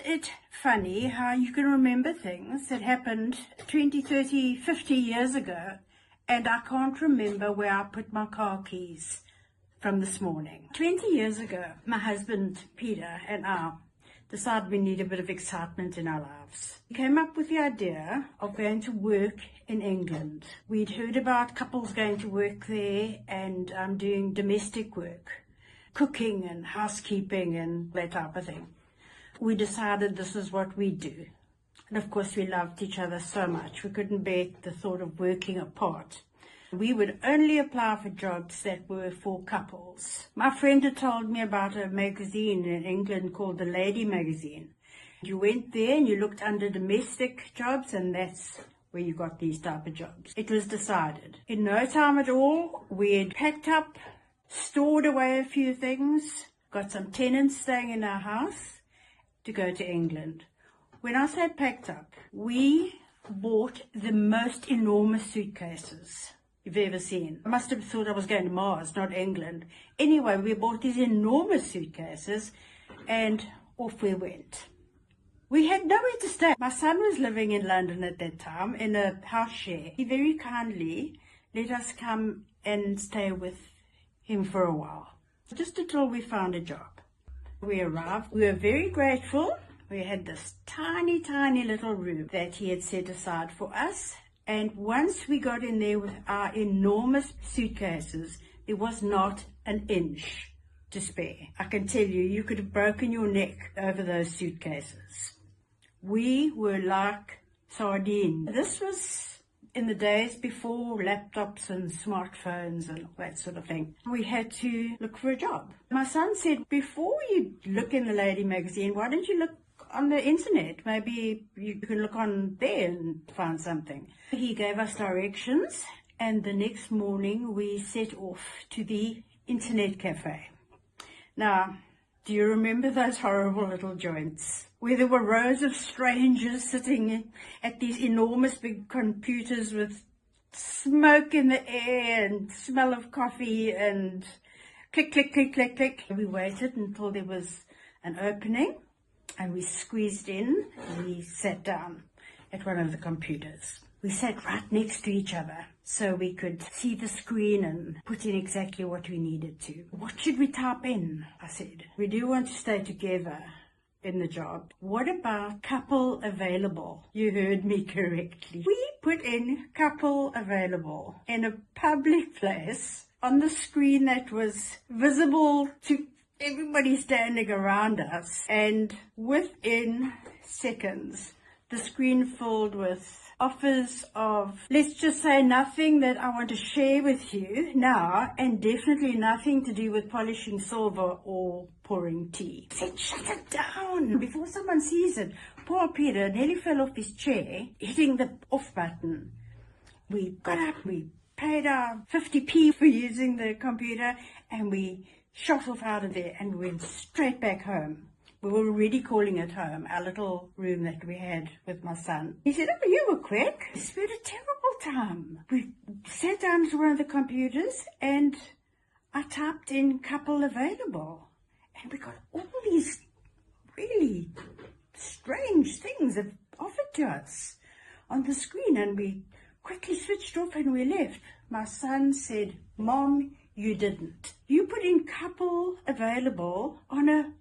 it funny how you can remember things that happened 20, 30, 50 years ago, and I can't remember where I put my car keys from this morning. 20 years ago, my husband Peter and I decided we need a bit of excitement in our lives. We came up with the idea of going to work in England. We'd heard about couples going to work there and doing domestic work, cooking and housekeeping and that type of thing. We decided this is what we do. And of course we loved each other so much. We couldn't bear the thought of working apart. We would only apply for jobs that were for couples. My friend had told me about a magazine in England called The Lady Magazine. You went there and you looked under domestic jobs, and that's where you got these type of jobs. It was decided. In no time at all, we had packed up, stored away a few things, got some tenants staying in our house to go to England. When I say packed up, we bought the most enormous suitcases you've ever seen. I must have thought I was going to Mars, not England. Anyway, we bought these enormous suitcases and off we went. We had nowhere to stay. My son was living in London at that time in a house share. He very kindly let us come and stay with him for a while, just until we found a job. We arrived. We were very grateful. We had this tiny, tiny little room that he had set aside for us. And once we got in there with our enormous suitcases, there was not an inch to spare. I can tell you, you could have broken your neck over those suitcases. We were like sardines. This was in the days before laptops and smartphones and that sort of thing. We had to look for a job. My son said, before you look in the Lady Magazine, why don't you look on the internet? Maybe you can look on there and find something. He gave us directions, and the next morning we set off to the internet cafe. Now, do you remember those horrible little joints where there were rows of strangers sitting at these enormous big computers with smoke in the air and smell of coffee and click, click, click, click, click? We waited until there was an opening and we squeezed in and we sat down at one of the computers. We sat right next to each other so we could see the screen and put in exactly what we needed to. What should we type in? I said, we do want to stay together in the job. What about couple available? You heard me correctly. We put in couple available in a public place on the screen that was visible to everybody standing around us, and within seconds the screen filled with offers of, let's just say, nothing that I want to share with you now, and definitely nothing to do with polishing silver or pouring tea. I said, shut it down before someone sees it. Poor Peter nearly fell off his chair, hitting the off button. We got up, we paid our 50p for using the computer, and we shot off out of there and went straight back home. We were already calling it home, our little room that we had with my son. He said, oh, you were quick. We spent a terrible time. We sat down to one of the computers and I typed in couple available. And we got all these really strange things that offered to us on the screen. And we quickly switched off and we left. My son said, Mom, you didn't. You put in couple available on a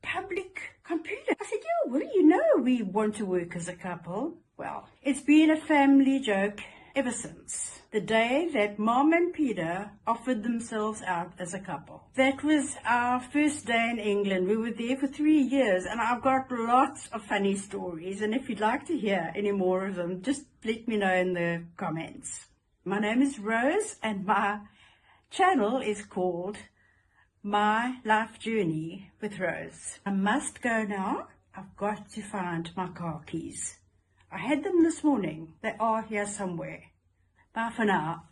public computer. I said, yeah, well, you know we want to work as a couple. Well, it's been a family joke ever since the day that Mom and Peter offered themselves out as a couple. That was our first day in England. We were there for 3 years, and I've got lots of funny stories, and if you'd like to hear any more of them, just let me know in the comments. My name is Rose, and my channel is called My Life Journey with Rose. I must go now. I've got to find my car keys. I had them this morning. They are here somewhere. Bye for now.